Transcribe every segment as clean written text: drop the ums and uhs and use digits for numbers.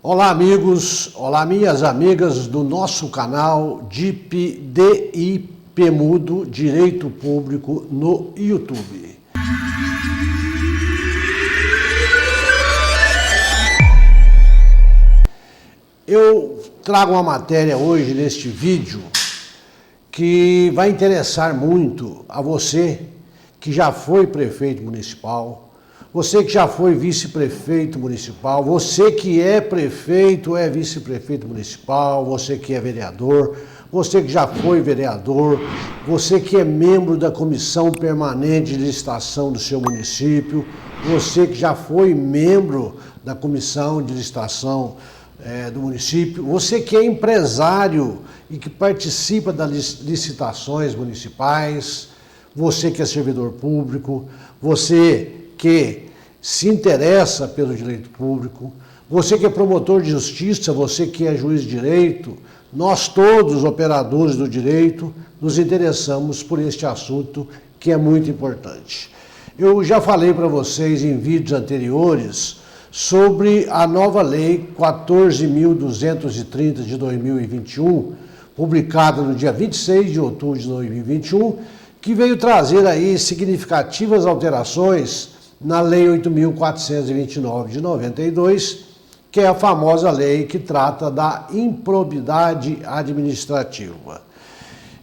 Olá amigos, olá minhas amigas do nosso canal DIP Mudo Direito Público no YouTube. Eu trago uma matéria hoje neste vídeo que vai interessar muito a você que já foi prefeito municipal, você que já foi vice-prefeito municipal, você que é prefeito, é vice-prefeito municipal, você que é vereador, você que já foi vereador, você que é membro da comissão permanente de licitação do seu município, você que já foi membro da comissão de licitação do município, você que é empresário e que participa das licitações municipais, você que é servidor público, você que se interessa pelo direito público, você que é promotor de justiça, você que é juiz de direito, nós todos, operadores do direito, nos interessamos por este assunto que é muito importante. Eu já falei para vocês em vídeos anteriores sobre a nova lei 14.230 de 2021, publicada no dia 26 de outubro de 2021, que veio trazer aí significativas alterações na Lei 8.429 de 92, que é a famosa lei que trata da improbidade administrativa.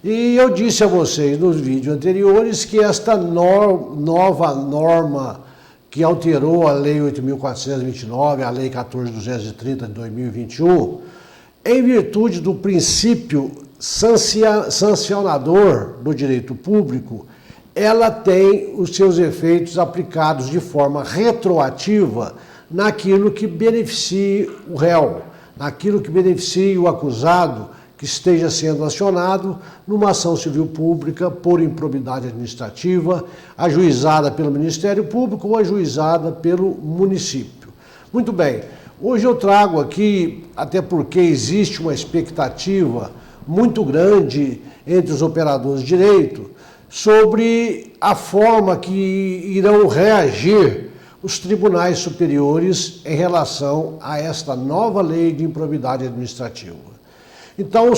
E eu disse a vocês nos vídeos anteriores que esta nova norma que alterou a Lei 8.429, a Lei 14.230 de 2021, em virtude do princípio sancionador do direito público, ela tem os seus efeitos aplicados de forma retroativa naquilo que beneficie o réu, naquilo que beneficie o acusado que esteja sendo acionado numa ação civil pública por improbidade administrativa, ajuizada pelo Ministério Público ou ajuizada pelo município. Muito bem, hoje eu trago aqui, até porque existe uma expectativa muito grande entre os operadores de direito, sobre a forma que irão reagir os tribunais superiores em relação a esta nova lei de improbidade administrativa. Então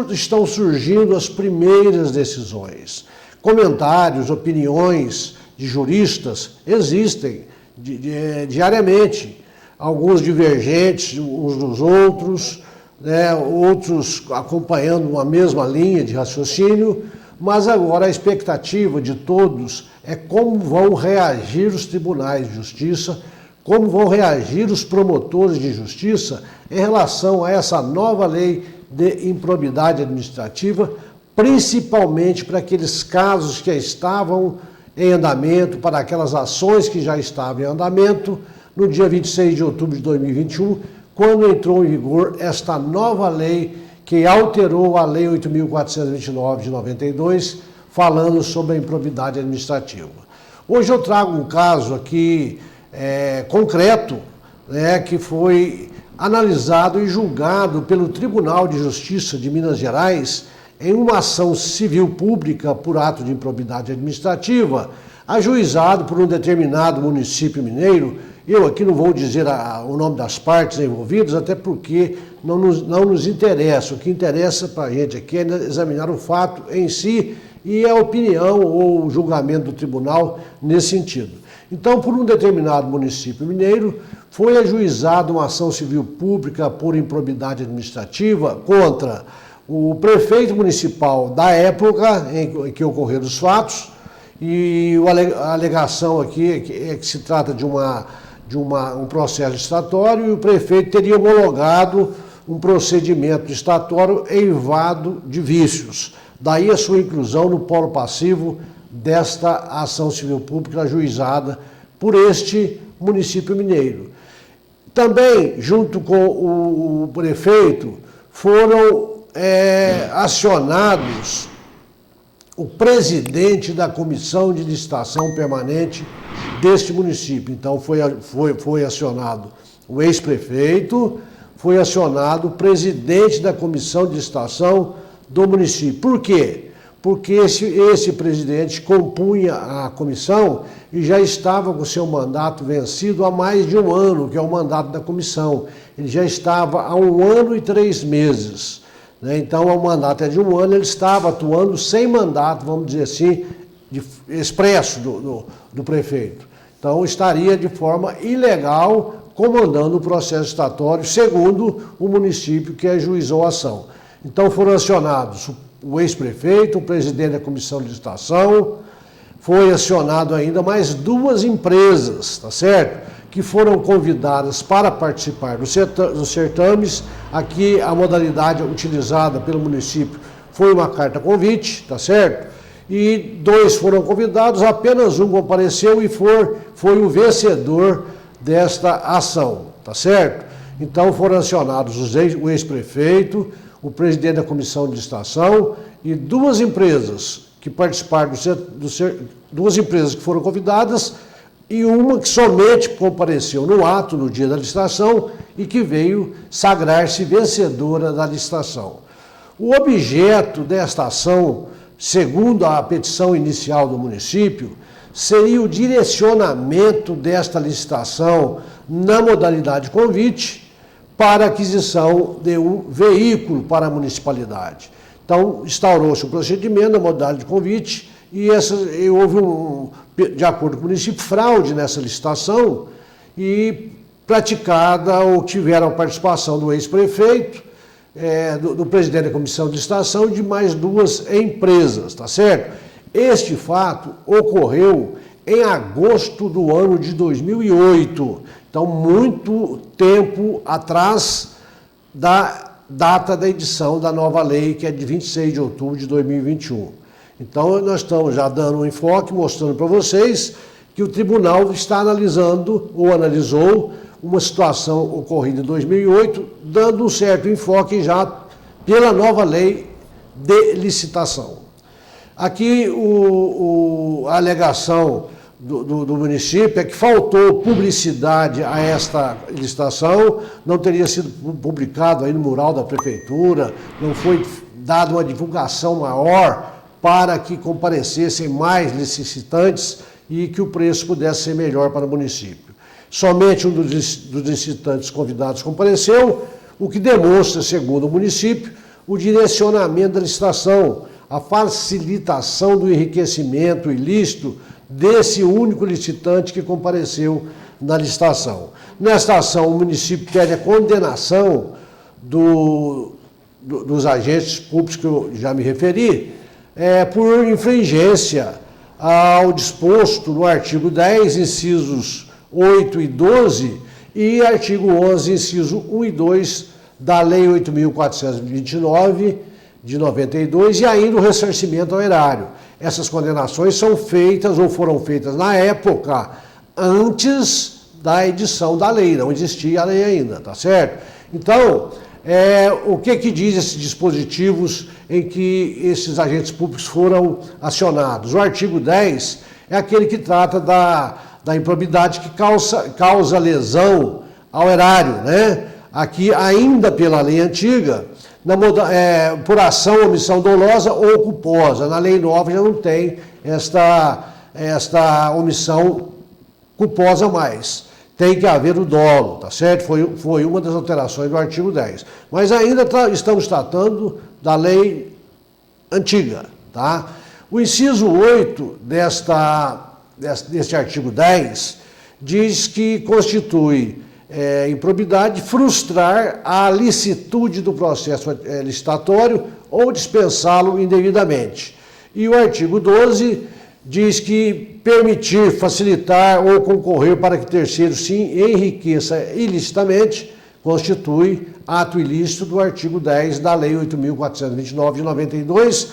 estão surgindo as primeiras decisões. Comentários, opiniões de juristas existem diariamente, alguns divergentes uns dos outros, outros acompanhando uma mesma linha de raciocínio, mas agora a expectativa de todos é como vão reagir os tribunais de justiça, como vão reagir os promotores de justiça em relação a essa nova lei de improbidade administrativa, principalmente para aqueles casos que estavam em andamento, para aquelas ações que já estavam em andamento, no dia 26 de outubro de 2021, quando entrou em vigor esta nova lei que alterou a Lei 8.429 de 92, falando sobre a improbidade administrativa. Hoje eu trago um caso aqui concreto, que foi analisado e julgado pelo Tribunal de Justiça de Minas Gerais em uma ação civil pública por ato de improbidade administrativa, ajuizado por um determinado município mineiro. Eu aqui não vou dizer o nome das partes envolvidas, até porque não nos interessa. O que interessa para a gente aqui é examinar o fato em si e a opinião ou o julgamento do tribunal nesse sentido. Então, por um determinado município mineiro, foi ajuizada uma ação civil pública por improbidade administrativa contra o prefeito municipal da época em que ocorreram os fatos, e a alegação aqui é que se trata de um processo licitatório, e o prefeito teria homologado um procedimento licitatório eivado de vícios. Daí a sua inclusão no polo passivo desta ação civil pública ajuizada por este município mineiro. Também, junto com o prefeito, foram acionados o presidente da comissão de licitação permanente deste município. Então foi acionado o ex-prefeito, foi acionado o presidente da comissão de licitação do município. Por quê? porque esse presidente compunha a comissão e já estava com seu mandato vencido há mais de um ano, que é o mandato da comissão. Ele já estava há 1 ano e 3 meses. Né? Então, o mandato é de 1 ano, ele estava atuando sem mandato, vamos dizer assim, expresso do prefeito. Então, estaria de forma ilegal comandando o processo licitatório, segundo o município que ajuizou a ação. Então, foram acionados o ex-prefeito, o presidente da comissão de licitação, foi acionado ainda mais 2 empresas, tá certo? Que foram convidadas para participar dos certames. Aqui a modalidade utilizada pelo município foi uma carta convite, tá certo? E 2 foram convidados, apenas um compareceu e foi o vencedor desta ação, tá certo? Então foram acionados o ex-prefeito, o presidente da comissão de licitação e 2 empresas que participaram 2 empresas que foram convidadas e uma que somente compareceu no ato, no dia da licitação, e que veio sagrar-se vencedora da licitação. O objeto desta ação, segundo a petição inicial do município, seria o direcionamento desta licitação na modalidade convite para aquisição de um veículo para a municipalidade. Então, instaurou-se um procedimento na modalidade de convite e houve, de acordo com o município, fraude nessa licitação e praticada ou tiveram a participação do ex-prefeito, do presidente da comissão de licitação e de mais 2 empresas, tá certo? Este fato ocorreu em agosto do ano de 2008, então muito tempo atrás da data da edição da nova lei, que é de 26 de outubro de 2021. Então, nós estamos já dando um enfoque, mostrando para vocês que o tribunal está analisando, ou analisou, uma situação ocorrida em 2008, dando um certo enfoque já pela nova lei de licitação. Aqui, a alegação do município é que faltou publicidade a esta licitação, não teria sido publicado aí no mural da prefeitura, não foi dada uma divulgação maior para que comparecessem mais licitantes e que o preço pudesse ser melhor para o município. Somente um dos licitantes convidados compareceu, o que demonstra, segundo o município, o direcionamento da licitação, a facilitação do enriquecimento ilícito desse único licitante que compareceu na licitação. Nesta ação, o município pede a condenação dos agentes públicos que eu já me referi, por infringência ao disposto no artigo 10, incisos 8 e 12, e artigo 11, inciso 1 e 2 da Lei 8.429, de 92, e ainda o ressarcimento ao erário. Essas condenações são feitas ou foram feitas na época antes da edição da lei, não existia a lei ainda, tá certo? Então, o que diz esses dispositivos em que esses agentes públicos foram acionados? O artigo 10 é aquele que trata da improbidade que causa lesão ao erário, né? Aqui, ainda pela lei antiga, por ação, omissão dolosa ou culposa. Na lei nova já não tem esta omissão culposa mais. Tem que haver o dolo, tá certo? Foi uma das alterações do artigo 10. Mas ainda estamos tratando da lei antiga, tá? O inciso 8 deste artigo 10 diz que constitui improbidade frustrar a licitude do processo licitatório ou dispensá-lo indevidamente. E o artigo 12 diz que permitir, facilitar ou concorrer para que terceiro se enriqueça ilicitamente constitui ato ilícito do artigo 10 da Lei 8.429 de 92,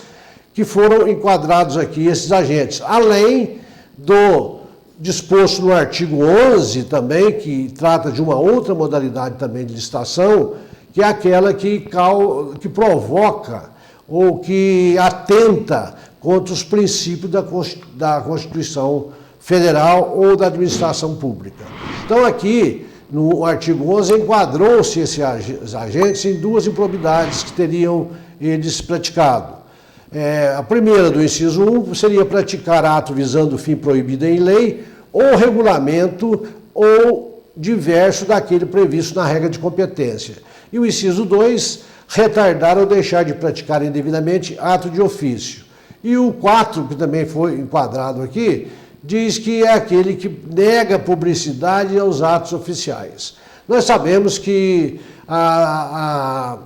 que foram enquadrados aqui esses agentes, além do disposto no artigo 11 também, que trata de uma outra modalidade também de licitação, que é aquela que provoca ou que atenta contra os princípios da Constituição Federal ou da administração pública. Então aqui, no artigo 11, enquadrou-se esses agentes em 2 improbidades que teriam eles praticado. A primeira, do inciso 1, seria praticar ato visando fim proibido em lei ou regulamento ou diverso daquele previsto na regra de competência. E o inciso 2, retardar ou deixar de praticar indevidamente ato de ofício. E o 4, que também foi enquadrado aqui, diz que é aquele que nega publicidade aos atos oficiais. Nós sabemos que as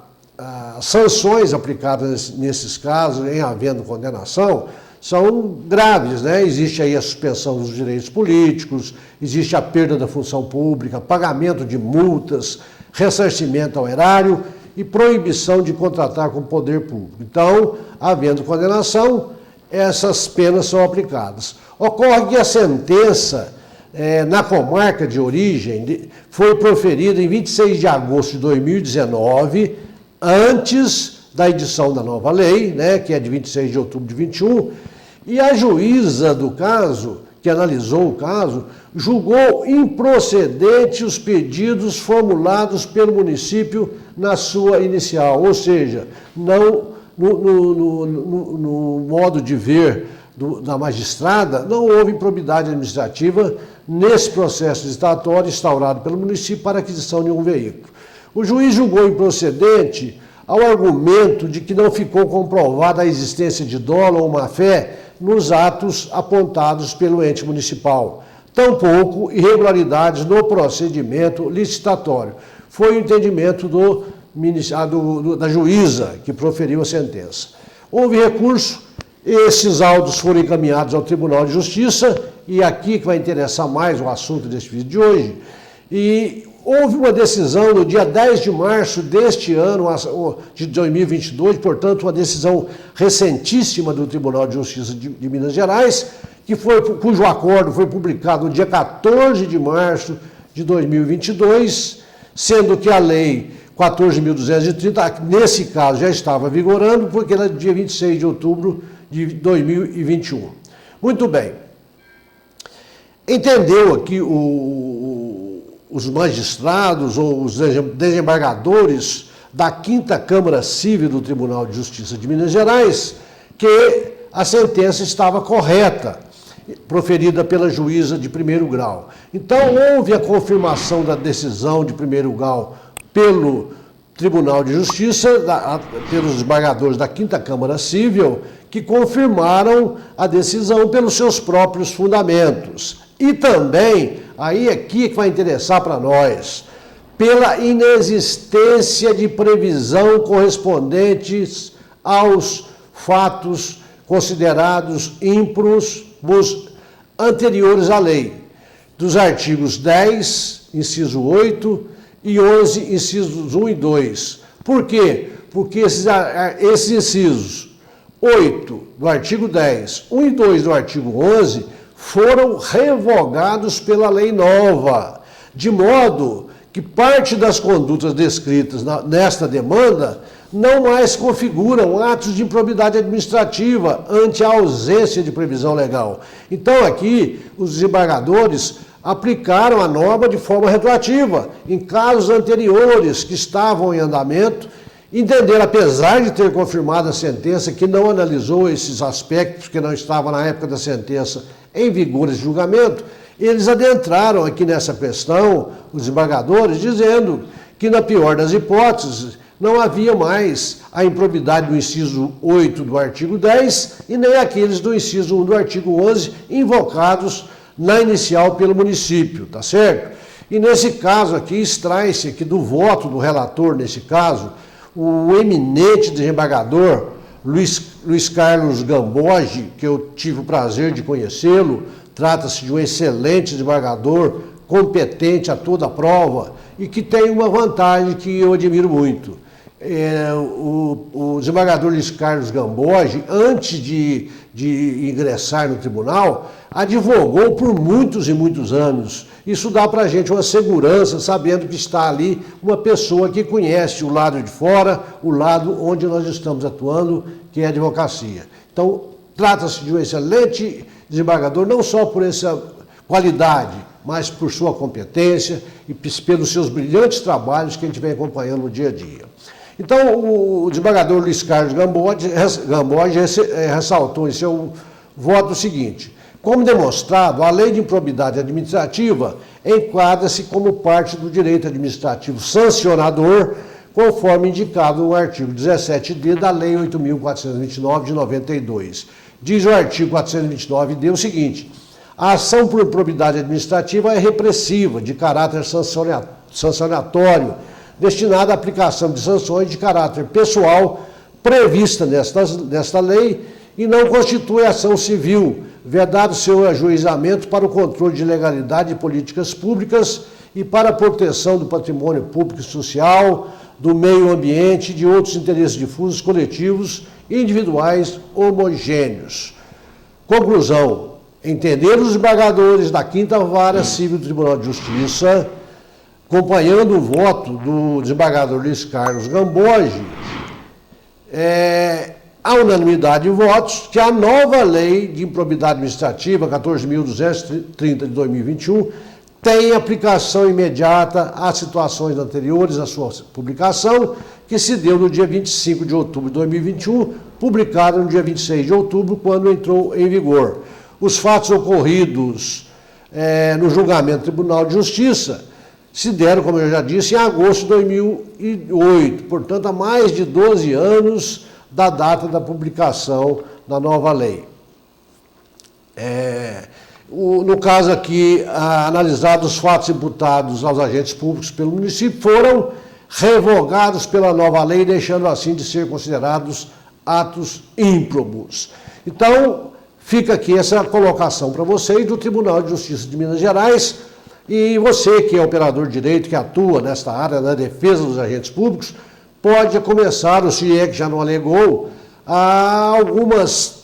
sanções aplicadas nesses casos, em havendo condenação, são graves, né? Existe aí a suspensão dos direitos políticos, existe a perda da função pública, pagamento de multas, ressarcimento ao erário e proibição de contratar com o poder público. Então, havendo condenação, essas penas são aplicadas. Ocorre que a sentença na comarca de origem foi proferida em 26 de agosto de 2019, antes da edição da nova lei, né, que é de 26 de outubro de 21, e a juíza do caso, que analisou o caso, julgou improcedente os pedidos formulados pelo município na sua inicial, ou seja, não no modo de ver da magistrada, não houve improbidade administrativa nesse processo licitatório instaurado pelo município para aquisição de um veículo. O juiz julgou improcedente ao argumento de que não ficou comprovada a existência de dolo ou má-fé nos atos apontados pelo ente municipal, tampouco irregularidades no procedimento licitatório. Foi o entendimento da juíza que proferiu a sentença. Houve recurso, esses autos foram encaminhados ao Tribunal de Justiça, e aqui que vai interessar mais o assunto deste vídeo de hoje, e houve uma decisão no dia 10 de março deste ano, de 2022, portanto, uma decisão recentíssima do Tribunal de Justiça de Minas Gerais, cujo acordo foi publicado no dia 14 de março de 2022, sendo que a lei 14.230, nesse caso, já estava vigorando, porque era dia 26 de outubro de 2021. Muito bem. Entendeu aqui os magistrados ou os desembargadores da 5ª Câmara Civil do Tribunal de Justiça de Minas Gerais que a sentença estava correta, proferida pela juíza de primeiro grau. Então, houve a confirmação da decisão de primeiro grau pelo Tribunal de Justiça, pelos desembargadores da 5ª Câmara Civil, que confirmaram a decisão pelos seus próprios fundamentos. E também, aí aqui que vai interessar para nós, pela inexistência de previsão correspondentes aos fatos considerados ímprobos anteriores à lei, dos artigos 10, inciso 8, e 11, incisos 1 e 2. Por quê? Porque esses incisos 8 do artigo 10, 1 e 2 do artigo 11 foram revogados pela lei nova, de modo que parte das condutas descritas nesta demanda não mais configuram atos de improbidade administrativa ante a ausência de previsão legal. Então, aqui, os desembargadores aplicaram a norma de forma retroativa em casos anteriores que estavam em andamento, entenderam, apesar de ter confirmado a sentença, que não analisou esses aspectos, que não estavam na época da sentença em vigor esse julgamento, eles adentraram aqui nessa questão, os desembargadores, dizendo que, na pior das hipóteses, não havia mais a improbidade do inciso 8 do artigo 10 e nem aqueles do inciso 1 do artigo 11 invocados na inicial pelo município, tá certo? E nesse caso aqui, extrai-se aqui do voto do relator, nesse caso, o eminente desembargador Luiz Carlos Gamboge, que eu tive o prazer de conhecê-lo. Trata-se de um excelente desembargador, competente a toda a prova e que tem uma vantagem que eu admiro muito. O desembargador Luiz Carlos Gamboge, antes de ingressar no tribunal, advogou por muitos e muitos anos. Isso dá para a gente uma segurança, sabendo que está ali uma pessoa que conhece o lado de fora, o lado onde nós estamos atuando, que é a advocacia. Então, trata-se de um excelente desembargador, não só por essa qualidade, mas por sua competência e pelos seus brilhantes trabalhos que a gente vem acompanhando no dia a dia. Então, o desembargador Luiz Carlos Gamboge ressaltou em seu voto o seguinte: como demonstrado, a lei de improbidade administrativa enquadra-se como parte do direito administrativo sancionador, conforme indicado no artigo 17d da Lei 8.429 de 92. Diz o artigo 429d o seguinte: a ação por improbidade administrativa é repressiva, de caráter sancionatório, destinada à aplicação de sanções de caráter pessoal prevista nesta lei e não constitui ação civil, vedado seu ajuizamento para o controle de legalidade de políticas públicas e para a proteção do patrimônio público e social, do meio ambiente e de outros interesses difusos, coletivos e individuais homogêneos. Conclusão: entenderam os desembargadores da 5ª Vara Civil do Tribunal de Justiça, acompanhando o voto do desembargador Luiz Carlos Gamboge, a unanimidade de votos, que a nova lei de improbidade administrativa, 14.230 de 2021, tem aplicação imediata às situações anteriores à sua publicação, que se deu no dia 25 de outubro de 2021, publicada no dia 26 de outubro, quando entrou em vigor. Os fatos ocorridos no julgamento do Tribunal de Justiça se deram, como eu já disse, em agosto de 2008, portanto, há mais de 12 anos da data da publicação da nova lei. No caso aqui, analisados os fatos imputados aos agentes públicos pelo município, foram revogados pela nova lei, deixando assim de ser considerados atos ímprobos. Então, fica aqui essa colocação para vocês do Tribunal de Justiça de Minas Gerais, e você que é operador de direito, que atua nesta área da defesa dos agentes públicos, pode começar, ou se é que já não alegou, algumas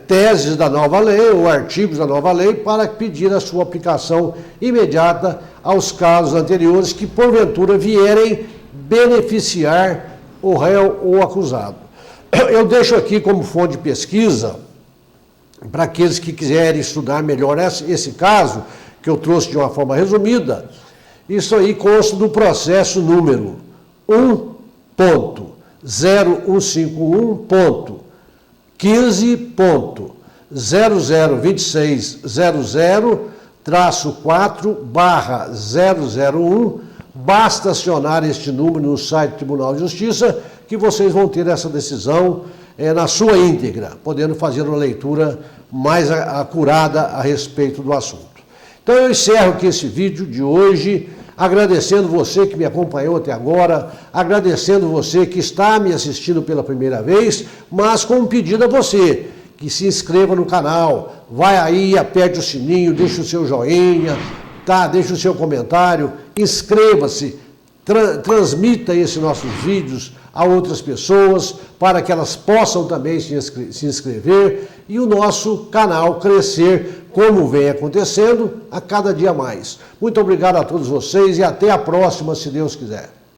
teses da nova lei ou artigos da nova lei para pedir a sua aplicação imediata aos casos anteriores que, porventura, vierem beneficiar o réu ou acusado. Eu deixo aqui como fonte de pesquisa, para aqueles que quiserem estudar melhor esse caso, que eu trouxe de uma forma resumida, isso aí consta do processo número 1.015.15.002600-4/001. Basta acionar este número no site do Tribunal de Justiça que vocês vão ter essa decisão na sua íntegra, podendo fazer uma leitura mais acurada a respeito do assunto. Então eu encerro aqui esse vídeo de hoje, agradecendo você que me acompanhou até agora, agradecendo você que está me assistindo pela primeira vez, mas com um pedido a você, que se inscreva no canal, vai aí, aperte o sininho, deixe o seu joinha, deixe o seu comentário, inscreva-se, transmita esses nossos vídeos a outras pessoas, para que elas possam também se inscrever e o nosso canal crescer, como vem acontecendo, a cada dia mais. Muito obrigado a todos vocês e até a próxima, se Deus quiser.